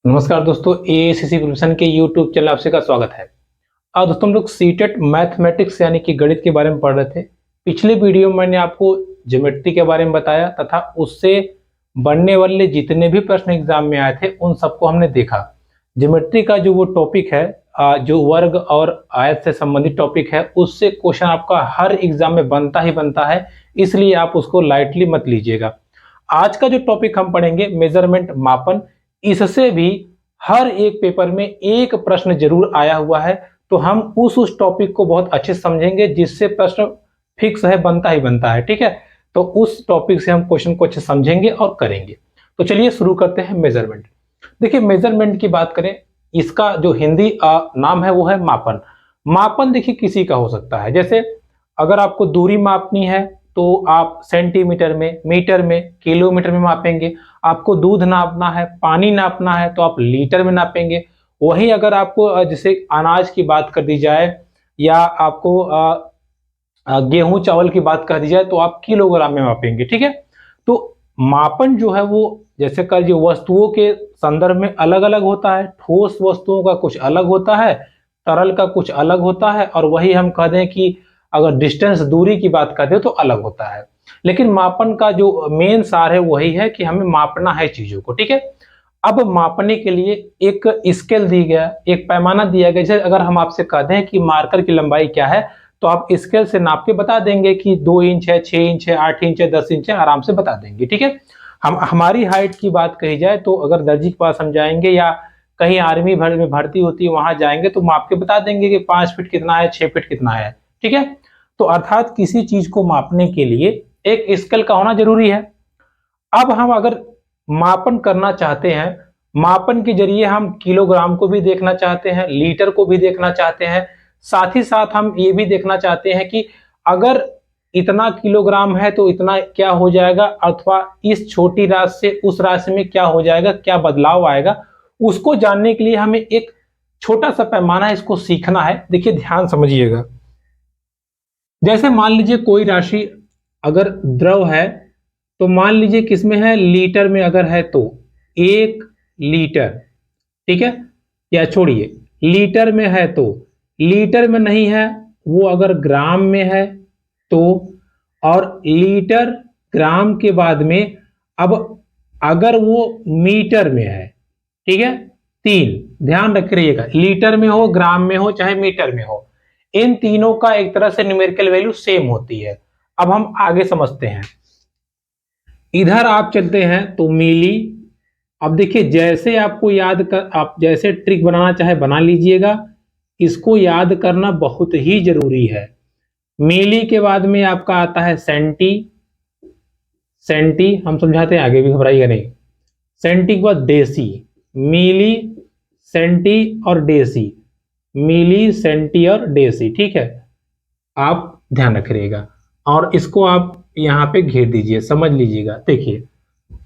नमस्कार दोस्तों, AICC preparation के यूट्यूब चैनल आपसे का स्वागत है। आज दोस्तों हम लोग सीटेट मैथमेटिक्स यानी कि गणित के बारे में पढ़ रहे थे। पिछले वीडियो में मैंने आपको ज्योमेट्री के बारे में बताया तथा उससे बनने वाले जितने भी प्रश्न एग्जाम में आए थे उन सबको हमने देखा। ज्योमेट्री का जो वो टॉपिक है, जो वर्ग और आयत से संबंधित टॉपिक है, उससे क्वेश्चन आपका हर एग्जाम में बनता ही बनता है, इसलिए आप उसको लाइटली मत लीजिएगा। आज का जो टॉपिक हम पढ़ेंगे मेजरमेंट, मापन, इससे भी हर एक पेपर में एक प्रश्न जरूर आया हुआ है। तो हम उस टॉपिक को बहुत अच्छे से समझेंगे जिससे प्रश्न फिक्स है, बनता ही बनता है। ठीक है, तो उस टॉपिक से हम क्वेश्चन को अच्छे समझेंगे और करेंगे। तो चलिए शुरू करते हैं। मेजरमेंट, देखिए मेजरमेंट की बात करें, इसका जो हिंदी नाम है वो है मापन। मापन देखिए किसी का हो सकता है, जैसे अगर आपको दूरी मापनी है तो आप सेंटीमीटर में, मीटर में, किलोमीटर में मापेंगे। आपको दूध नापना है, पानी नापना है तो आप लीटर में नापेंगे। वही अगर आपको जैसे अनाज की बात कर दी जाए या आपको गेहूं चावल की बात कर दी जाए तो आप किलोग्राम में मापेंगे। ठीक है, तो मापन जो है वो जैसे कर जो वस्तुओं के संदर्भ में अलग अलग होता है। ठोस वस्तुओं का कुछ अलग होता है, तरल का कुछ अलग होता है, और वही हम कह दें कि अगर डिस्टेंस, दूरी की बात करते हो तो अलग होता है। लेकिन मापन का जो मेन सार है वही है कि हमें मापना है चीजों को। ठीक है, अब मापने के लिए एक स्केल दी गया, एक पैमाना दिया गया। जैसे अगर हम आपसे कह दें कि मार्कर की लंबाई क्या है तो आप स्केल से नाप के बता देंगे कि 2 इंच है, 6 इंच है, 8 इंच है, 10 इंच है, आराम से बता देंगे। ठीक है, हम हमारी हाइट की बात कही जाए तो अगर दर्जी के पास हम जाएंगे या कहीं आर्मी भर में भर्ती होती है वहां जाएंगे तो माप के बता देंगे कि 5 फीट कितना है, 6 फीट कितना है। ठीक है, तो अर्थात किसी चीज को मापने के लिए एक स्केल का होना जरूरी है। अब हम अगर मापन करना चाहते हैं, मापन के जरिए हम किलोग्राम को भी देखना चाहते हैं, लीटर को भी देखना चाहते हैं, साथ ही साथ हम ये भी देखना चाहते हैं कि अगर इतना किलोग्राम है तो इतना क्या हो जाएगा, अथवा इस छोटी राशि से उस राशि में क्या हो जाएगा, क्या बदलाव आएगा, उसको जानने के लिए हमें एक छोटा सा पैमाना है, इसको सीखना है। देखिए ध्यान समझिएगा, जैसे मान लीजिए कोई राशि अगर द्रव है तो मान लीजिए किसमें है, लीटर में अगर है तो 1 लीटर। ठीक है, या छोड़िए लीटर में है तो, लीटर में नहीं है वो अगर ग्राम में है तो, और लीटर ग्राम के बाद में अब अगर वो मीटर में है। ठीक है, 3 ध्यान रखिएगा, लीटर में हो, ग्राम में हो, चाहे मीटर में हो, इन तीनों का एक तरह से न्यूमेरिकल वैल्यू सेम होती है। अब हम आगे समझते हैं, इधर आप चलते हैं तो मिली। अब देखिए जैसे आपको याद कर, आप जैसे ट्रिक बनाना चाहे बना लीजिएगा, इसको याद करना बहुत ही जरूरी है। मिली के बाद में आपका आता है सेंटी। सेंटी हम समझाते हैं, आगे भी घबराइएगा नहीं। सेंटी के बाद डेसी, मिली, सेंटी और डेसी, मिली, सेंटी और डेसी। ठीक है, आप ध्यान रखिएगा और इसको आप यहां पे घेर दीजिए, समझ लीजिएगा। देखिए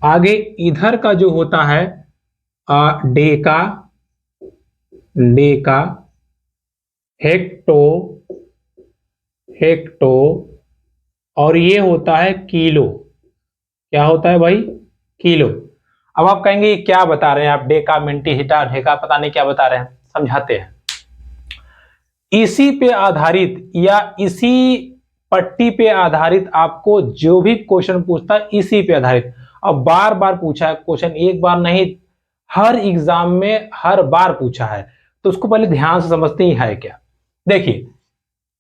आगे इधर का जो होता है डेका, डेका, हेक्टो, हेक्टो, और ये होता है किलो। क्या होता है भाई, किलो। अब आप कहेंगे ये क्या बता रहे हैं आप, डेका, मिनटी, हिटा, ढेका, पता नहीं क्या बता रहे हैं, समझाते हैं। इसी पे आधारित या इसी पट्टी पे आधारित आपको जो भी क्वेश्चन पूछता है इसी पे आधारित, अब बार बार पूछा है क्वेश्चन, एक बार नहीं, हर एग्जाम में हर बार पूछा है, तो उसको पहले ध्यान से समझते ही है क्या। देखिए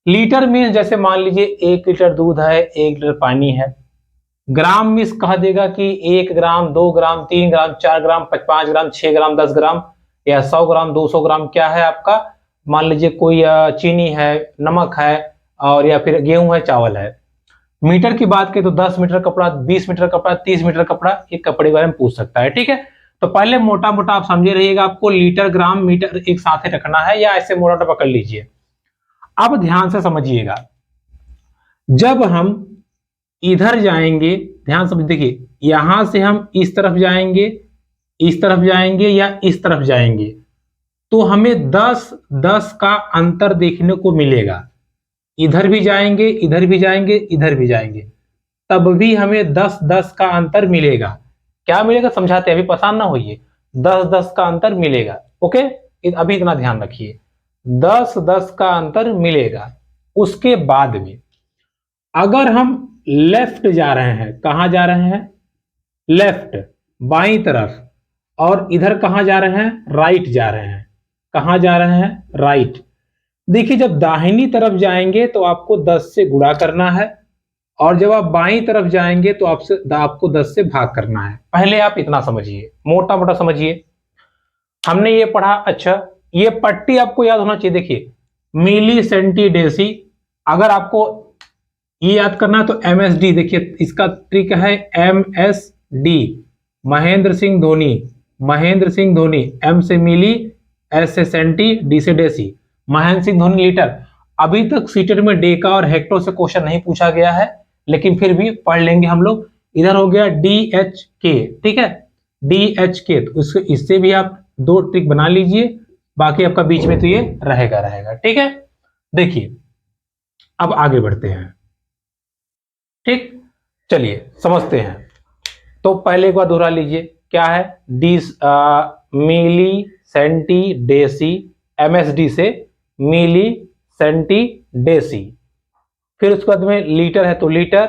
लीटर में जैसे मान लीजिए 1 लीटर दूध है, 1 लीटर पानी है। ग्राम में कह देगा कि 1 ग्राम, 2 ग्राम, 3 ग्राम, 4 ग्राम, 5 ग्राम, 6 ग्राम, 10 ग्राम, या 100 ग्राम, 200 ग्राम, क्या है आपका, मान लीजिए कोई चीनी है, नमक है, और या फिर गेहूं है, चावल है। मीटर की बात करें तो 10 मीटर कपड़ा, 20 मीटर कपड़ा, 30 मीटर कपड़ा, एक कपड़े के बारे में पूछ सकता है। ठीक है, तो पहले मोटा मोटा आप समझे रहिएगा, आपको लीटर, ग्राम, मीटर एक साथ ही रखना है, या ऐसे मोटा मोटा पकड़ लीजिए। अब ध्यान से समझिएगा, जब हम इधर जाएंगे, ध्यान समझ, देखिए यहां से हम इस तरफ जाएंगे, इस तरफ जाएंगे या इस तरफ जाएंगे तो हमें 10 10 का अंतर देखने को मिलेगा। इधर भी जाएंगे, इधर भी जाएंगे, इधर भी जाएंगे, तब भी हमें 10 10 का अंतर मिलेगा। क्या मिलेगा समझाते हैं, अभी परेशान ना होइए। 10-10 का अंतर मिलेगा। ओके, अभी इतना ध्यान रखिए, 10-10 का अंतर मिलेगा। उसके बाद में अगर हम लेफ्ट जा रहे हैं, कहां जा रहे हैं, लेफ्ट बाईं तरफ, और इधर कहां जा रहे हैं, राइट जा रहे हैं, कहां जा रहे हैं, राइट। देखिए जब दाहिनी तरफ जाएंगे तो आपको 10 से गुणा करना है, और जब आप बाईं तरफ जाएंगे तो आपको 10 से भाग करना है। पहले आप इतना समझिए, मोटा मोटा समझिए, हमने ये पढ़ा। अच्छा, ये पट्टी आपको याद होना चाहिए। देखिए मिली सेंटी डेसी, अगर आपको ये याद करना है तो MSD, देखिए इसका ट्रिक है MSD, महेंद्र सिंह धोनी, महेंद्र सिंह धोनी, M से मिली, S से सेंटी, D से डेसी, महेंद्र सिंह धोनी लीटर। अभी तक सीटेट में डेका और हेक्टर से क्वेश्चन नहीं पूछा गया है, लेकिन फिर भी पढ़ लेंगे हम लोग। इधर हो गया DHK, ठीक है, DHK, तो इससे भी आप 2 ट्रिक बना लीजिए, बाकी आपका बीच में तो ये रहेगा, ठीक है। देखिए अब आगे बढ़ते हैं, ठीक, चलिए समझते हैं। तो पहले एक बार दोहरा लीजिए, क्या है, मिली सेंटी डेसी, MSD से मिली सेंटी डेसी, फिर उसके बाद में लीटर है तो लीटर,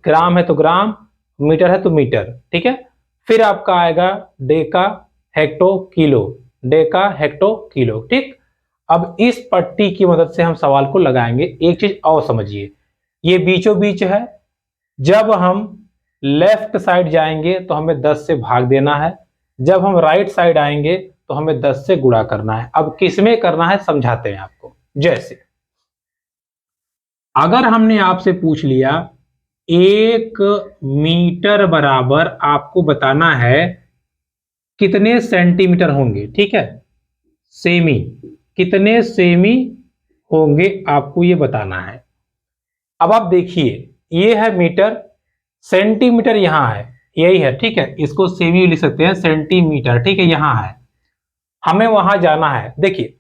ग्राम है तो ग्राम, मीटर है तो मीटर, ठीक है। फिर आपका आएगा Deka hecto kilo, Deka hecto kilo, ठीक। अब इस पट्टी की मदद से हम सवाल को लगाएंगे। एक चीज और समझिए, ये बीचों बीच है, जब हम लेफ्ट साइड जाएंगे तो हमें 10 से भाग देना है, जब हम राइट साइड आएंगे तो हमें 10 से गुणा करना है। अब किसमें करना है समझाते हैं आपको। जैसे अगर हमने आपसे पूछ लिया 1 मीटर बराबर आपको बताना है कितने सेंटीमीटर होंगे, ठीक है, सेमी, कितने सेमी होंगे आपको ये बताना है। अब आप देखिए ये है मीटर, सेंटीमीटर यहां है, यही है, ठीक है, इसको सेमी लिख सकते हैं, सेंटीमीटर, ठीक है, यहां है, हमें वहां जाना है। देखिए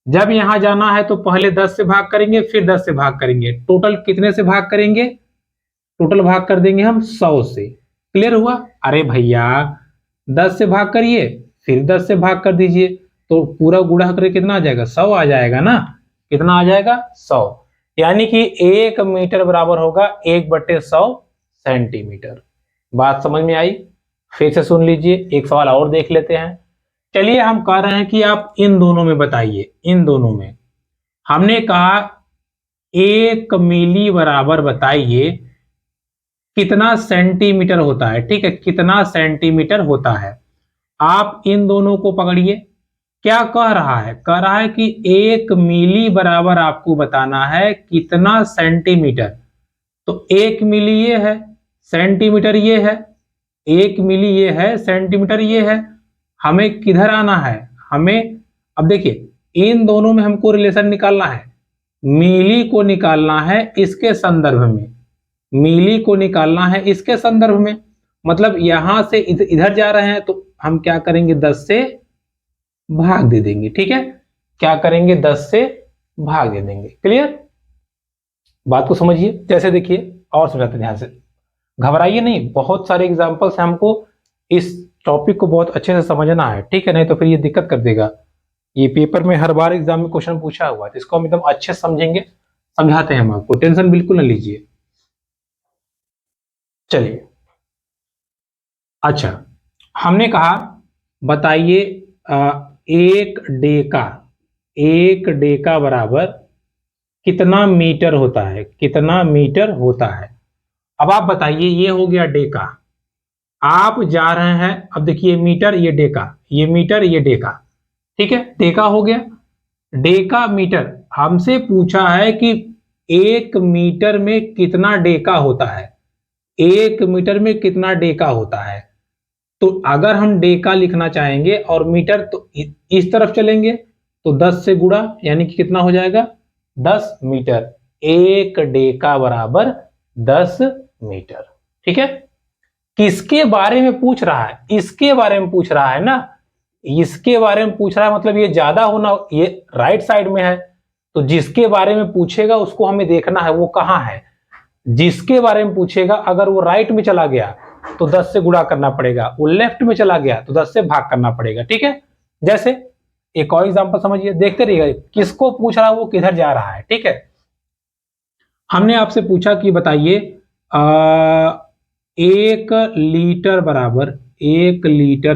जब यहां जाना है तो पहले 10 से भाग करेंगे, फिर 10 से भाग करेंगे, टोटल कितने से भाग करेंगे, टोटल भाग कर देंगे हम 100 से। क्लियर हुआ? अरे भैया 10 से भाग करिए, फिर 10 से भाग कर दीजिए, तो पूरा गुणा करके कितना आ जाएगा, 100 आ जाएगा ना, कितना आ जाएगा, 100। यानी कि 1 मीटर बराबर होगा 1/100 सेंटीमीटर। बात समझ में आई? फिर से सुन लीजिए, एक सवाल और देख लेते हैं। चलिए हम कह रहे हैं कि आप इन दोनों में बताइए, इन दोनों में हमने कहा 1 मिली बराबर बताइए कितना सेंटीमीटर होता है, ठीक है, कितना सेंटीमीटर होता है। आप इन दोनों को पकड़िए, क्या कह रहा है, कह रहा है कि 1 मिली बराबर आपको बताना है कितना सेंटीमीटर। तो 1 मिली ये है, सेंटीमीटर ये है, 1 मिली ये है, सेंटीमीटर ये है, हमें किधर आना है, हमें अब देखिए इन दोनों में हमको रिलेशन निकालना है, मिली को निकालना है इसके संदर्भ में, मिली को निकालना है इसके संदर्भ में, मतलब यहां से इधर जा रहे हैं तो हम क्या करेंगे, 10 से भाग दे देंगे, ठीक है, क्या करेंगे, 10 से भाग दे देंगे। क्लियर? बात को समझिए। जैसे देखिए और समझाते ध्यान से, घबराइए नहीं, बहुत सारे एग्जांपल्स हैं, हमको इस टॉपिक को बहुत अच्छे से समझना है, ठीक है, नहीं तो फिर ये दिक्कत कर देगा। ये पेपर में हर बार एग्जाम में क्वेश्चन पूछा हुआ है, तो इसको हम एकदम अच्छे से समझेंगे, समझाते हैं हम आपको, टेंशन बिल्कुल न लीजिए। चलिए अच्छा, हमने कहा बताइए 1 डेका बराबर कितना मीटर होता है, कितना मीटर होता है। अब आप बताइए, ये हो गया डेका, आप जा रहे हैं, अब देखिए मीटर, ये डेका, ये मीटर, ये डेका, ठीक है, डेका हो गया, डेका मीटर। हमसे पूछा है कि 1 मीटर में कितना डेका होता है, 1 मीटर में कितना डेका होता है। तो अगर हम डेका लिखना चाहेंगे और मीटर, तो इस तरफ चलेंगे तो 10 से गुणा, यानी कि कितना हो जाएगा, 10 मीटर। 1 डेका बराबर 10 मीटर, ठीक है। किसके बारे में पूछ रहा है, इसके बारे में पूछ रहा है ना, इसके बारे में पूछ रहा है, मतलब ये ज्यादा होना, ये राइट साइड में है, तो जिसके बारे में पूछेगा उसको हमें देखना है वो कहां है। जिसके बारे में पूछेगा अगर वो राइट में चला गया तो 10 से गुणा करना पड़ेगा, वो लेफ्ट में चला गया तो 10 से भाग करना पड़ेगा। ठीक है, जैसे एक और एग्जांपल समझिए, देखते रहिएगा किसको पूछ रहा है वो किधर जा रहा है। ठीक है, हमने आपसे पूछा कि बताइए 1 लीटर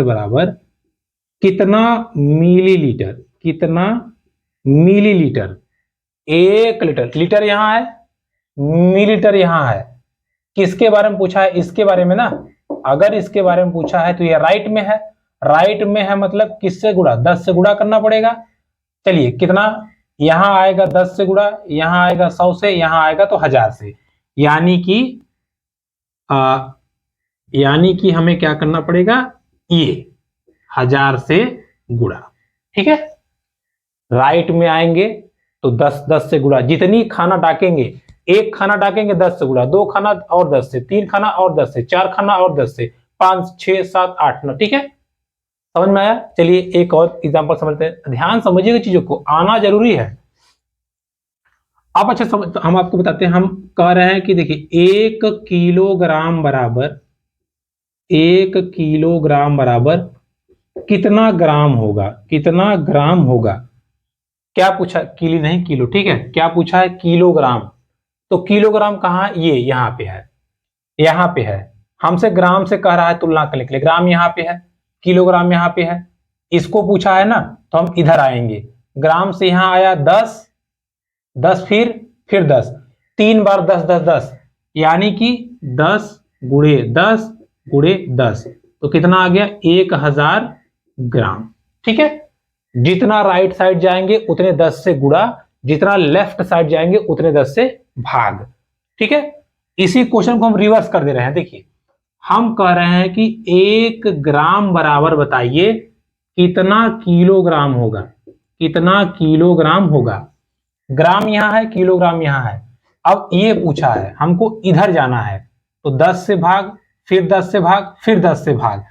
बराबर कितना मिलीलीटर, कितना मिलीलीटर। 1 लीटर, लीटर यहां है, मिलीलीटर यहां है। किसके बारे में पूछा है? इसके बारे में ना। अगर इसके बारे में पूछा है तो ये राइट में है, राइट में है मतलब किससे गुणा? 10 से गुणा करना पड़ेगा। चलिए कितना यहां आएगा? 10 से गुणा, यहां आएगा 100 से, यहां आएगा तो 1000 से। यानी कि हमें क्या करना पड़ेगा? ये 1000 से गुणा। ठीक है, राइट में आएंगे तो 10 से गुणा, जितनी खाना डाकेंगे, एक खाना डाकेंगे 10 से गुणा, 2 खाना और 10 से, 3 खाना और 10 से, 4 खाना और 10 से, 5 6 7 8 9। ठीक है, समझ में आया? चलिए एक और एग्जांपल समझते हैं, ध्यान समझिएगा, चीजों को आना जरूरी है। आप अच्छा समझ, तो हम आपको बताते हैं, हम कह रहे हैं कि देखिए 1 किलोग्राम बराबर कितना ग्राम होगा? कितना ग्राम होगा? क्या पूछा? किलो नहीं किलो। ठीक है, क्या पूछा है? किलोग्राम। तो किलोग्राम कहाँ? ये यहां पे है, यहां पे है। हमसे ग्राम से कह रहा है तुलना करने के लिए, ग्राम यहां पे है, किलोग्राम यहां पे है। इसको पूछा है ना, तो हम इधर आएंगे, ग्राम से यहां आया 10, 10 फिर 10, 3 बार 10 10 10, यानी कि 10 गुणे 10 गुणे 10, तो कितना आ गया? 1000 ग्राम। ठीक है, जितना राइट साइड जाएंगे उतने 10 से गुणा, जितना लेफ्ट साइड जाएंगे उतने 10 से भाग। ठीक है, इसी क्वेश्चन को हम रिवर्स कर दे रहे हैं। देखिए हम कह रहे हैं कि 1 ग्राम बराबर बताइए कितना किलोग्राम होगा? कितना किलोग्राम होगा? ग्राम यहां है, किलोग्राम यहां है। अब ये पूछा है, हमको इधर जाना है, तो 10 से भाग, फिर 10 से भाग, फिर 10 से भाग,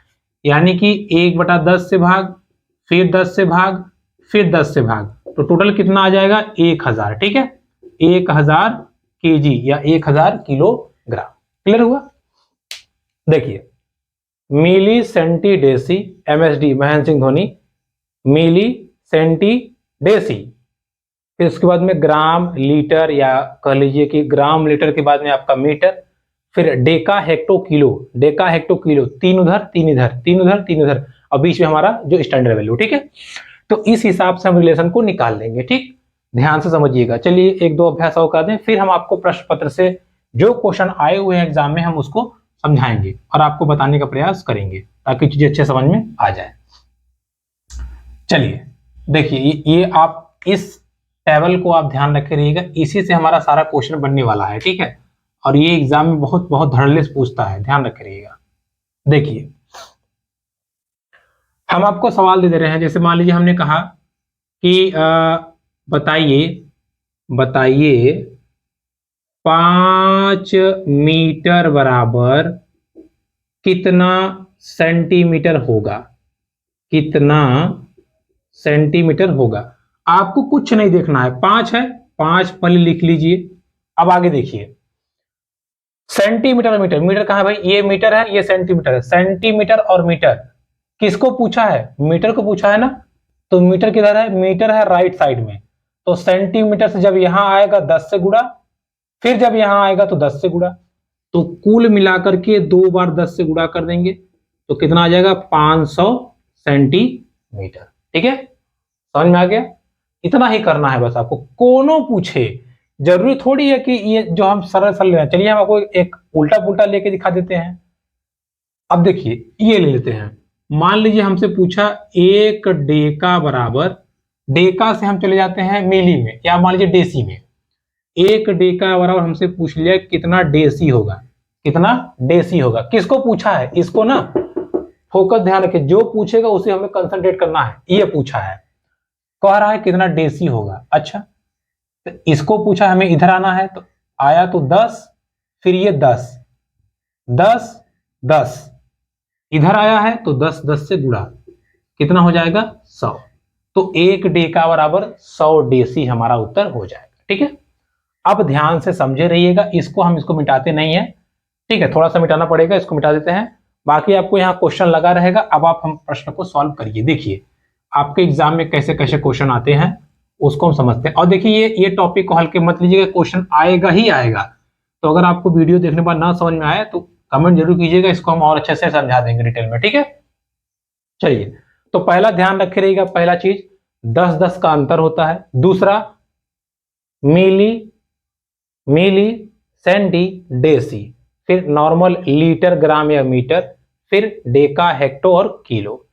यानी कि 1/10 से भाग, फिर 10 से भाग, फिर 10 से भाग, तो टोटल कितना आ जाएगा? 1000। ठीक है, 1000 केजी या 1000 किलोग्राम। क्लियर हुआ? देखिए milli centi deci, MSD Mahendra Singh Dhoni, milli centi deci, फिर उसके बाद में ग्राम लीटर, या कह लीजिए कि ग्राम लीटर के बाद में आपका मीटर, फिर Deka hecto kilo, Deka hecto kilo, 3 उधर 3 इधर, 3 उधर 3 उधर, और बीच में हमारा जो स्टैंडर्ड वैल्यू। ठीक है, तो इस हिसाब से हम रिलेशन को निकाल लेंगे। ठीक, ध्यान से समझिएगा। चलिए एक दो अभ्यास और कर दें, फिर हम आपको प्रश्न पत्र से जो क्वेश्चन आए हुए हैं एग्जाम में हम उसको समझाएंगे और आपको बताने का प्रयास करेंगे ताकि चीजें अच्छे समझ में आ जाए। चलिए देखिए, ये आप इस टेबल को आप ध्यान रखे रहिएगा, इसी से हमारा सारा क्वेश्चन बनने वाला है। ठीक है, और ये एग्जाम में बहुत बहुत धड़ल्ले से पूछता है, ध्यान रखे रहिएगा। देखिए हम आपको सवाल दे रहे हैं, जैसे मान लीजिए हमने कहा कि बताइए 5 मीटर बराबर कितना सेंटीमीटर होगा? कितना सेंटीमीटर होगा? आपको कुछ नहीं देखना है, 5 है, 5 पहले लिख लीजिए। अब आगे देखिए, सेंटीमीटर मीटर, मीटर कहां है भाई? ये मीटर है, ये सेंटीमीटर है। सेंटीमीटर और मीटर किसको पूछा है? मीटर को पूछा है ना, तो मीटर किधर है? मीटर है राइट साइड में, तो सेंटीमीटर से जब यहां आएगा 10 से गुणा, फिर जब यहां आएगा तो 10 से गुणा, तो कुल मिलाकर के 2 बार 10 से गुणा कर देंगे तो कितना आ जाएगा? 500 सेंटीमीटर। ठीक है, समझ में आ गया? इतना ही करना है बस आपको। कोनो पूछे, जरूरी थोड़ी है कि ये जो हम सरल सरल ले रहे हैं। चलिए हम आपको एक उल्टा पुल्टा लेके दिखा देते हैं। अब देखिए ये ले लेते हैं, मान लीजिए हमसे पूछा 1 डेका बराबर, डेका से हम चले जाते हैं मिली में, या मान लीजिए डेसी में। 1 डेका बराबर हमसे पूछ लिया कितना डेसी होगा? कितना डेसी होगा? किसको पूछा है? इसको ना, फोकस ध्यान रखिए, जो पूछेगा उसे हमें कंसंट्रेट करना है। ये पूछा है, कह रहा है कितना डेसी होगा। अच्छा, तो इसको पूछा, हमें इधर आना है, तो आया तो 10, फिर ये 10 10 10, इधर आया है तो 10 10 से गुणा, कितना हो जाएगा? 100। तो 1 डेका बराबर 100 डेसी हमारा उत्तर हो जाएगा। ठीक है, अब ध्यान से समझे रहिएगा, इसको मिटाते नहीं है, ठीक है, थोड़ा सा मिटाना पड़ेगा, इसको मिटा देते हैं। बाकी आपको यहाँ क्वेश्चन लगा रहेगा। अब आप हम प्रश्न को सॉल्व करिए। देखिए आपके एग्जाम में कैसे कैसे क्वेश्चन आते हैं उसको हम समझते हैं। और देखिए ये टॉपिक को हल्के मत लीजिएगा, क्वेश्चन आएगा ही आएगा। तो अगर आपको वीडियो देखने के बाद ना समझ में आए तो कमेंट जरूर कीजिएगा, इसको हम और अच्छे से समझा देंगे डिटेल में, ठीक है। चलिए, तो पहला ध्यान रखे रहिएगा, पहला चीज 10-10 का अंतर होता है। दूसरा मिली, मिली, सेंटी, डेसी, फिर नॉर्मल, लीटर, ग्राम या मीटर, फिर डेका, हेक्टो और किलो।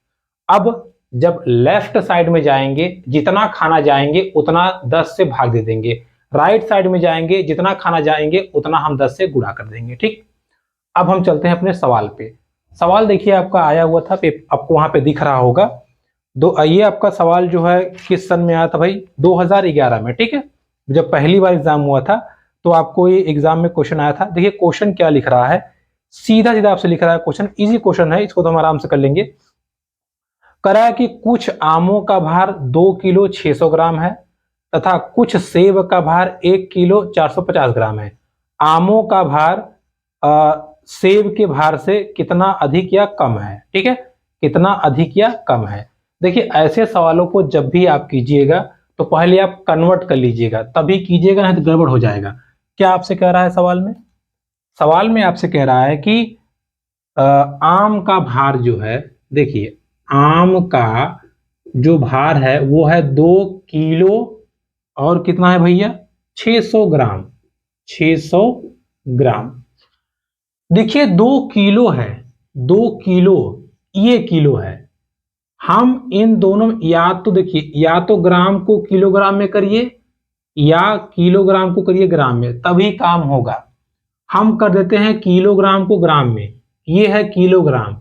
अब जब लेफ्ट साइड में जाएंगे, जितना खाना जाएंगे उतना 10 से भाग दे देंगे। राइट साइड में जाएंगे, जितना खाना जाएंगे उतना हम 10 से गुणा कर देंगे, ठीक। अब हम चलते हैं अपने सवाल पे। सवाल देखिए आपका आया हुआ था, आपको वहां पे दिख रहा होगा। ये आपका सवाल जो है किस सन में आया था भाई? 2011 में, ठीक है। जब पहली बार एग्जाम हुआ था तो आपको ये एग्जाम में क्वेश्चन आया था। देखिए क्वेश्चन क्या लिख रहा है, सीधा सीधा आपसे लिख रहा है क्वेश्चन, इजी क्वेश्चन है, इसको तो हम आराम से कर लेंगे। करा कि कुछ आमों का भार 2 किलो 600 ग्राम है तथा कुछ सेब का भार 1 किलो 450 ग्राम है। आमों का भार सेब के भार से कितना अधिक या कम है, ठीक है, कितना अधिक या कम है। देखिए ऐसे सवालों को जब भी आप कीजिएगा तो पहले आप कन्वर्ट कर लीजिएगा, तभी कीजिएगा, नहीं तो गड़बड़ हो जाएगा। क्या आपसे कह रहा है सवाल में? सवाल में आपसे कह रहा है कि आम का भार जो है, देखिए आम का जो भार है वो है 2 किलो और कितना है भैया? 600 ग्राम, 600 ग्राम। देखिए 2 किलो है, 2 किलो, ये किलो है। हम इन दोनों या तो देखिए, या तो ग्राम को किलोग्राम में करिए या किलोग्राम को करिए ग्राम में, तभी काम होगा। हम कर देते हैं किलोग्राम को ग्राम में, ये है किलोग्राम।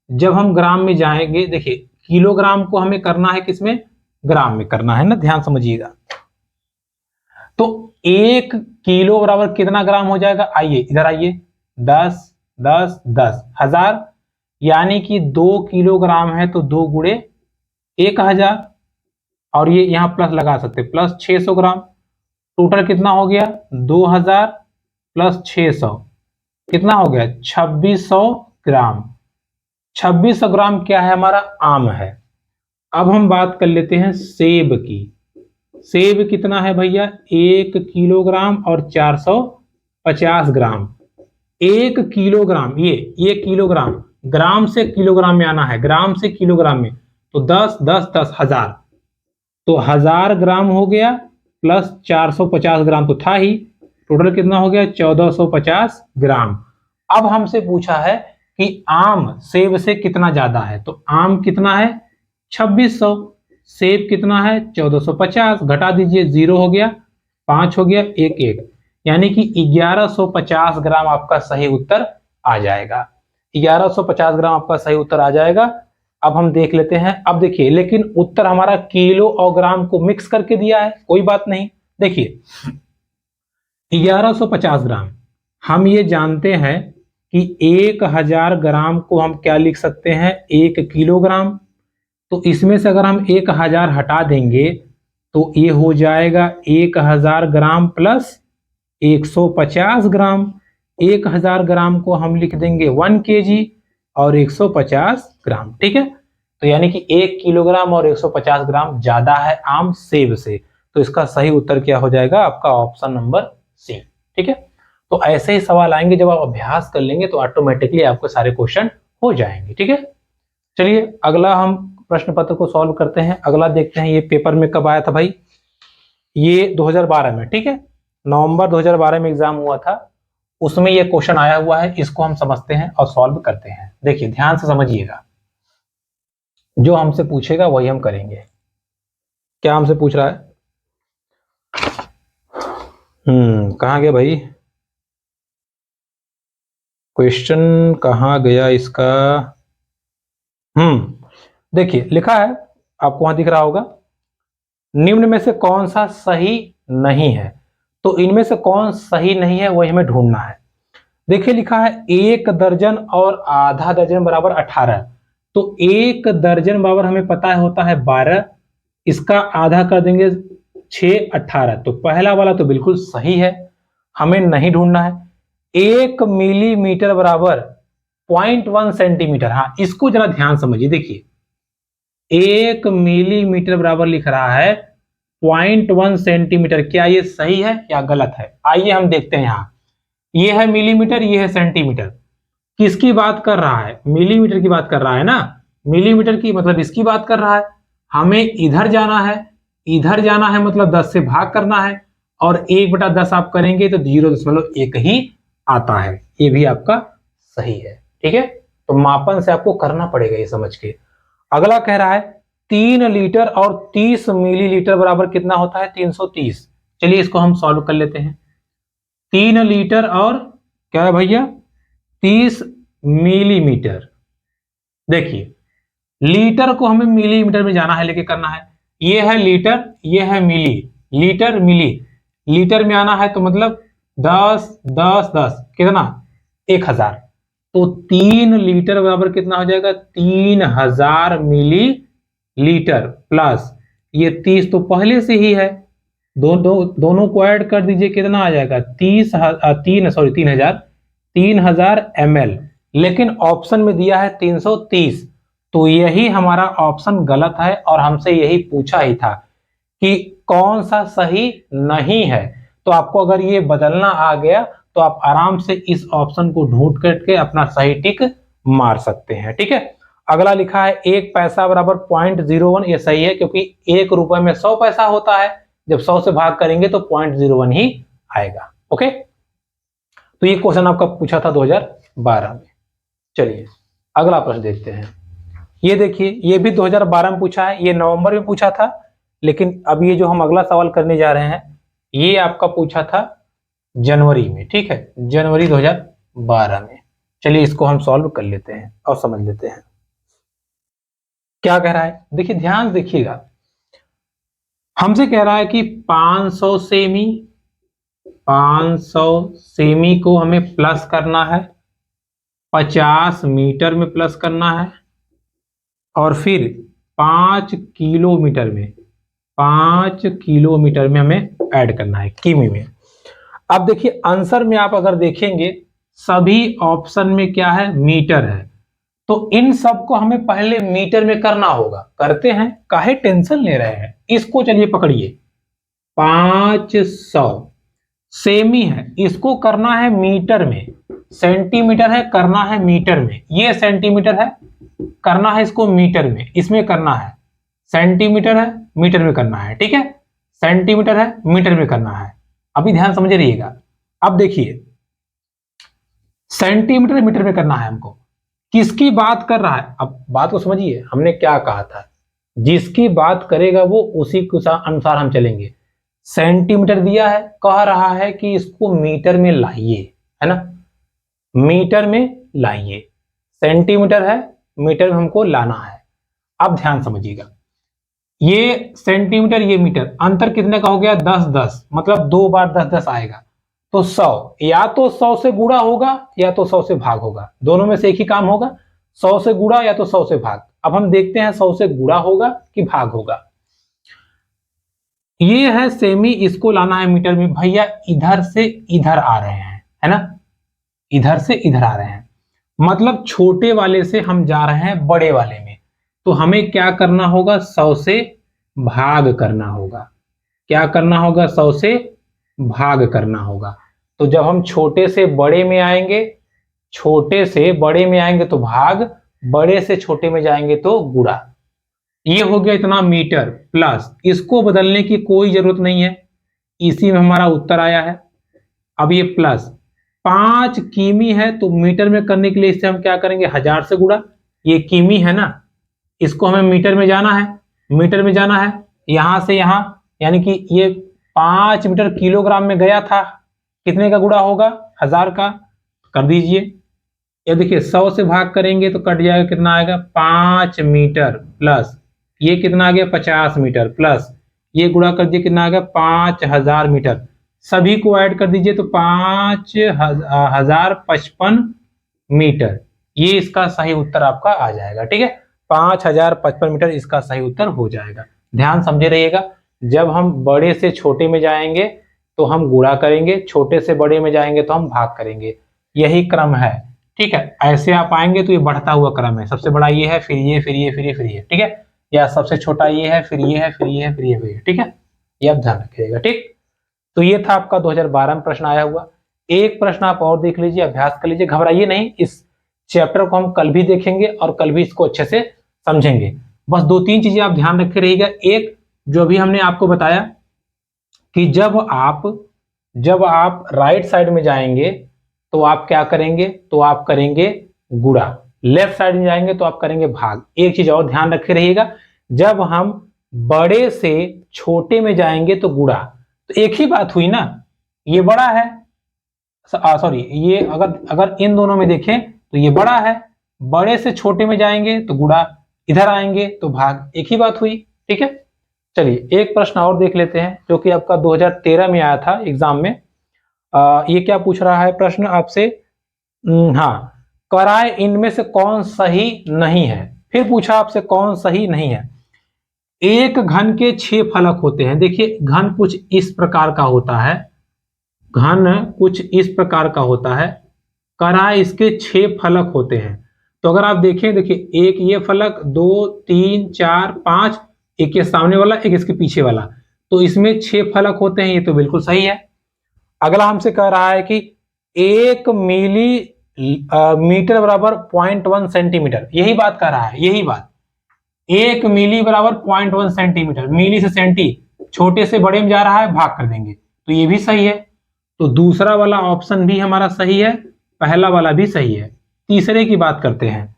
जब हम ग्राम में जाएंगे, देखिए किलोग्राम को हमें करना है किसमें? ग्राम में करना है ना, ध्यान समझिएगा। तो 1 किलो बराबर कितना ग्राम हो जाएगा? आइए इधर आइए, 10 10 10 1000, यानी कि 2 किलोग्राम है तो 2 गुणे 1000, और ये यहां प्लस लगा सकते, प्लस 600 ग्राम। टोटल कितना हो गया? 2000 प्लस 600 कितना हो गया? 2600 ग्राम। 2600 ग्राम क्या है? हमारा आम है। अब हम बात कर लेते हैं सेब की। सेब कितना है भैया? 1 किलोग्राम और 450 ग्राम। 1 किलोग्राम, ये किलोग्राम, ग्राम से किलोग्राम में आना है, ग्राम से किलोग्राम में, तो 10 10 10 1000, तो 1000 ग्राम हो गया प्लस 450 ग्राम तो था ही, टोटल कितना हो गया? 1450 ग्राम। अब हमसे पूछा है कि आम सेब से कितना ज्यादा है, तो आम कितना है? 2600, सेब कितना है? 1450, घटा दीजिए, 0 हो गया, 5 हो गया, 1 1, यानी कि 1150 ग्राम आपका सही उत्तर आ जाएगा। 1150 ग्राम आपका सही उत्तर आ जाएगा। अब हम देख लेते हैं। अब देखिए, लेकिन उत्तर हमारा किलो और ग्राम को मिक्स करके दिया है, कोई बात नहीं। देखिए 1150 ग्राम, हम ये जानते हैं कि 1000 ग्राम को हम क्या लिख सकते हैं? 1 किलोग्राम। तो इसमें से अगर हम 1000 हटा देंगे तो ये हो जाएगा 1000 ग्राम प्लस 150 ग्राम। 1000 ग्राम को हम लिख देंगे 1 kg और 150 ग्राम, ठीक है। तो यानी कि 1 किलोग्राम और 150 ग्राम ज्यादा है आम सेब से, तो इसका सही उत्तर क्या हो जाएगा? आपका ऑप्शन नंबर सी, ठीक है। तो ऐसे ही सवाल आएंगे, जब आप अभ्यास कर लेंगे तो ऑटोमेटिकली आपको सारे क्वेश्चन हो जाएंगे, ठीक है। चलिए अगला हम प्रश्न पत्र को सॉल्व करते हैं। अगला देखते हैं, ये पेपर में कब आया था भाई? ये 2012 में, ठीक है, नवंबर 2012 में एग्जाम हुआ था, उसमें ये क्वेश्चन आया हुआ है। इसको हम समझते हैं और सॉल्व करते हैं। देखिए ध्यान से समझिएगा, जो हमसे पूछेगा वही हम करेंगे। क्या हमसे पूछ रहा है? कहाँ गया भाई क्वेश्चन, कहाँ गया इसका? देखिए लिखा है, आपको वहां दिख रहा होगा, निम्न में से कौन सा सही नहीं है। तो इनमें से कौन सही नहीं है वही हमें ढूंढना है। देखिए लिखा है 1 दर्जन और आधा दर्जन बराबर 18, तो 1 दर्जन बराबर हमें पता है होता है 12, इसका आधा कर देंगे 6 18, तो पहला वाला तो बिल्कुल सही है, हमें नहीं ढूंढना है। 1 मिलीमीटर बराबर 0.1 सेंटीमीटर। हाँ, इसको जरा ध्यान समझिए। देखिए 1 मिलीमीटर बराबर लिख रहा है 0.1 सेंटीमीटर। क्या ये सही है या गलत है? आइए हम देखते हैं। यहाँ ये है मिलीमीटर, ये है सेंटीमीटर। किसकी बात कर रहा है? मिलीमीटर की बात कर रहा है ना। मिलीमीटर की मतलब इसकी बात कर रहा है। हमें इधर जाना है, इधर जाना है मतलब 10 से भाग करना है, और 1/10 आप करेंगे तो 0.1 ही आता है। ये भी आपका सही है। ठीक है, तो मापन से आपको करना पड़ेगा ये समझ के। अगला कह रहा है 3 लीटर और 30 मिलीलीटर बराबर कितना होता है? 330। चलिए इसको हम सॉल्व कर लेते हैं। 3 लीटर और क्या है भैया? 30 मिलीमीटर। देखिए लीटर को हमें मिलीमीटर में जाना है, लेके करना है। ये है लीटर, ये है मिली, लीटर मिली। लीटर में आना है तो मतलब 10 10 10 कितना? 1000। तो 3 लीटर बराबर कितना हो जाएगा? 3000 मिली लीटर प्लस ये 30 तो पहले से ही है, दोनों को ऐड कर दीजिए, कितना आ जाएगा? 3000 ml। लेकिन ऑप्शन में दिया है 330, तो यही हमारा ऑप्शन गलत है और हमसे यही पूछा ही था कि कौन सा सही नहीं है। तो आपको अगर ये बदलना आ गया तो आप आराम से इस ऑप्शन को ढूंढ करके अपना सही टिक मार सकते हैं। ठीक है, अगला लिखा है 1 पैसा बराबर 0.01। ये सही है क्योंकि 1 रुपए में 100 पैसा होता है, जब 100 से भाग करेंगे तो 0.01 ही आएगा। ओके, तो ये क्वेश्चन आपका पूछा था 2012 में। चलिए अगला प्रश्न देखते हैं। ये देखिए, ये भी 2012 में पूछा है, ये नवंबर में पूछा था, लेकिन अब ये जो हम अगला सवाल करने जा रहे हैं ये आपका पूछा था जनवरी में। ठीक है, जनवरी 2012 में। चलिए इसको हम सॉल्व कर लेते हैं और समझ लेते हैं क्या कह रहा है। देखिए ध्यान देखिएगा, हमसे कह रहा है कि 500 सेमी को हमें प्लस करना है, 50 मीटर में प्लस करना है, और फिर 5 किलोमीटर में हमें ऐड करना है किमी में। अब देखिए आंसर में आप अगर देखेंगे सभी ऑप्शन में क्या है? मीटर है। तो इन सब को हमें पहले मीटर में करना होगा। करते हैं, काहे टेंशन ले रहे हैं। इसको चलिए पकड़िए, 500 सेमी है, इसको करना है मीटर में। सेंटीमीटर है, करना है मीटर में। ये सेंटीमीटर है, करना है इसको मीटर में। इसमें करना है सेंटीमीटर है, मीटर में करना है। ठीक है, सेंटीमीटर है, मीटर में करना है। अभी ध्यान समझ रहिएगा। अब देखिए सेंटीमीटर मीटर में करना है हमको। किसकी बात कर रहा है? अब बात को समझिए, हमने क्या कहा था, जिसकी बात करेगा वो उसी के अनुसार हम चलेंगे। सेंटीमीटर दिया है, कह रहा है कि इसको मीटर में लाइए, है ना, मीटर में लाइए। सेंटीमीटर है, मीटर में हमको लाना है। अब ध्यान समझिएगा, ये सेंटीमीटर ये मीटर, अंतर कितने का हो गया? 10 10, मतलब 2 बार 10 10 आएगा तो 100। या तो 100 से गुणा होगा या तो 100 से भाग होगा, दोनों में से एक ही काम होगा। 100 से गुणा या तो 100 से भाग। अब हम देखते हैं 100 से गुणा होगा कि भाग होगा। ये है सेमी, इसको लाना है मीटर में। भैया इधर से इधर आ रहे हैं, है ना, इधर से इधर आ रहे हैं, मतलब छोटे वाले से हम जा रहे हैं बड़े वाले में। तो हमें क्या करना होगा? 100 से भाग करना होगा। क्या करना होगा? 100 से भाग करना होगा। तो जब हम छोटे से बड़े में आएंगे, छोटे से बड़े में आएंगे तो भाग, बड़े से छोटे में जाएंगे तो गुणा। ये हो गया इतना मीटर प्लस, इसको बदलने की कोई जरूरत नहीं है, इसी में हमारा उत्तर आया है। अब ये प्लस 5 किमी है, तो मीटर में करने के लिए इससे हम क्या करेंगे? 1000 से गुणा। ये किमी है ना, इसको हमें मीटर में जाना है, मीटर में जाना है यहां से यहां, यानी कि ये 5 मीटर किलोग्राम में गया था, कितने का गुणा होगा? 1000 का। कर दीजिए, ये देखिए 100 से भाग करेंगे तो कट जाएगा, कितना आएगा? 5 मीटर प्लस ये कितना आ गया? 50 मीटर प्लस ये गुणा कर दिए, कितना आ गया? 5000 मीटर। सभी को ऐड कर दीजिए तो 5055 मीटर। ये इसका सही उत्तर आपका आ जाएगा। ठीक है, 5055 मीटर इसका सही उत्तर हो जाएगा। ध्यान समझे रहिएगा, जब हम बड़े से छोटे में जाएंगे तो हम गुणा करेंगे, छोटे से बड़े में जाएंगे तो हम भाग करेंगे। यही क्रम है, ठीक है। ऐसे आप आएंगे तो ये बढ़ता हुआ क्रम है, सबसे बड़ा ये है, फिर ये, फिर ये, फिर ये, फिर ये, ठीक है। या सबसे छोटा ये है, फिर ये है, फिर ये है, फिर ये, फिर ये, ठीक है। ये आप ध्यान रखिएगा, ठीक। तो ये था आपका 2012 में प्रश्न आया हुआ। एक प्रश्न आप और देख लीजिए, अभ्यास कर लीजिए, घबराइए नहीं। इस चैप्टर को हम कल भी देखेंगे और कल भी इसको अच्छे से समझेंगे। बस 2-3 चीजें आप ध्यान रखे रहिएगा। एक, जो अभी हमने आपको बताया कि जब आप राइट साइड में जाएंगे तो आप क्या करेंगे, तो आप करेंगे गुणा। लेफ्ट साइड में जाएंगे तो आप करेंगे भाग। एक चीज और ध्यान रखे रहिएगा, जब हम बड़े से छोटे में जाएंगे तो गुणा। तो एक ही बात हुई ना, ये बड़ा है, सॉरी, ये अगर इन दोनों में देखें तो ये बड़ा है, बड़े से छोटे में जाएंगे तो गुणा, इधर आएंगे तो भाग, एक ही बात हुई, ठीक है। चलिए एक प्रश्न और देख लेते हैं जो कि आपका 2013 में आया था एग्जाम में। ये क्या पूछ रहा है प्रश्न आपसे, हाँ, कराए इनमें से कौन सही नहीं है। फिर पूछा आपसे कौन सही नहीं है। एक घन के 6 फलक होते हैं। देखिए घन कुछ इस प्रकार का होता है, घन कुछ इस प्रकार का होता है, कराए इसके 6 फलक होते हैं। तो अगर आप देखें, देखिए एक ये फलक, 2 3 4 5, एक ये सामने वाला, एक इसके पीछे वाला, तो इसमें 6 फलक होते हैं, ये तो बिल्कुल सही है। अगला हमसे कह रहा है कि 1 मिली मीटर बराबर 0.1 सेंटीमीटर, यही बात कह रहा है, यही बात। 1 मिली बराबर 0.1 सेंटीमीटर, मिली से सेंटी, छोटे से बड़े में जा रहा है, भाग कर देंगे, तो ये भी सही है। तो दूसरा वाला ऑप्शन भी हमारा सही है, पहला वाला भी सही है। तीसरे की बात करते हैं।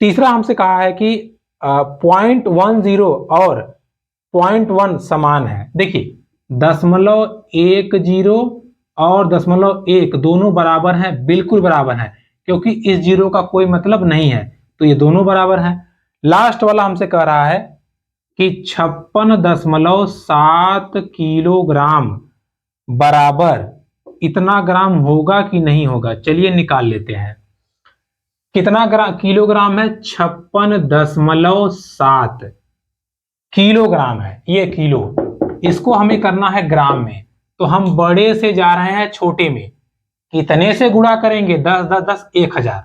तीसरा हमसे कहा है कि 0.10 और 0.1 समान है। देखिए 0.10 और 0.1 दोनों बराबर हैं, बिल्कुल बराबर हैं, क्योंकि इस जीरो का कोई मतलब नहीं है, तो ये दोनों बराबर हैं। लास्ट वाला हमसे कह रहा है कि 56.7 किलोग्राम बराबर इतना ग्राम होगा कि नहीं होगा। चलिए निकाल लेते हैं, कितना किलोग्राम है, 56.7 किलोग्राम है, ये किलो। इसको हमें करना है ग्राम में, तो हम बड़े से जा रहे हैं छोटे में, कितने से गुणा करेंगे, 10 10 10 1000,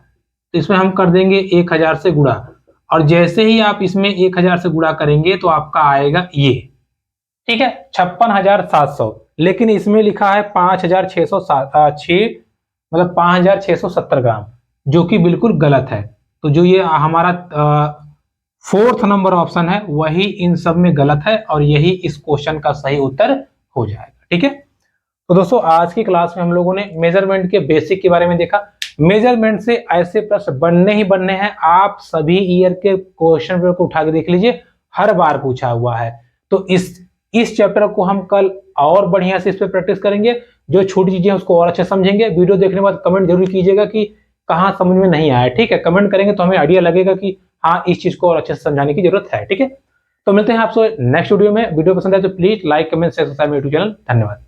तो इसमें हम कर देंगे 1000 से गुणा। और जैसे ही आप इसमें 1000 से गुणा करेंगे तो आपका आएगा ये, ठीक है, 56,700। लेकिन इसमें लिखा है 5,606, मतलब 5,670 ग्राम, जो कि बिल्कुल गलत है। तो जो ये हमारा 4th नंबर ऑप्शन है, वही इन सब में गलत है, और यही इस क्वेश्चन का सही उत्तर हो जाएगा, ठीक है। तो दोस्तों आज की क्लास में हम लोगों ने मेजरमेंट के बेसिक के बारे में देखा। मेजरमेंट से ऐसे प्रश्न बनने ही बनने हैं, आप सभी ईयर के क्वेश्चन पेपर को उठा के देख लीजिए, हर बार पूछा हुआ है। तो इस चैप्टर को हम कल और बढ़िया से इस पे प्रैक्टिस करेंगे, जो छोटी चीजें उसको और अच्छे समझेंगे। वीडियो देखने के बाद कमेंट जरूर कीजिएगा कि कहाँ समझ में नहीं आया, ठीक है। कमेंट करेंगे तो हमें आइडिया लगेगा कि हाँ इस चीज को और अच्छे से समझाने की जरूरत है, ठीक है। तो मिलते हैं आपसे नेक्स्ट वीडियो में। वीडियो पसंद आए तो please like, comment, share, subscribe मेरे यूट्यूब चैनल। धन्यवाद।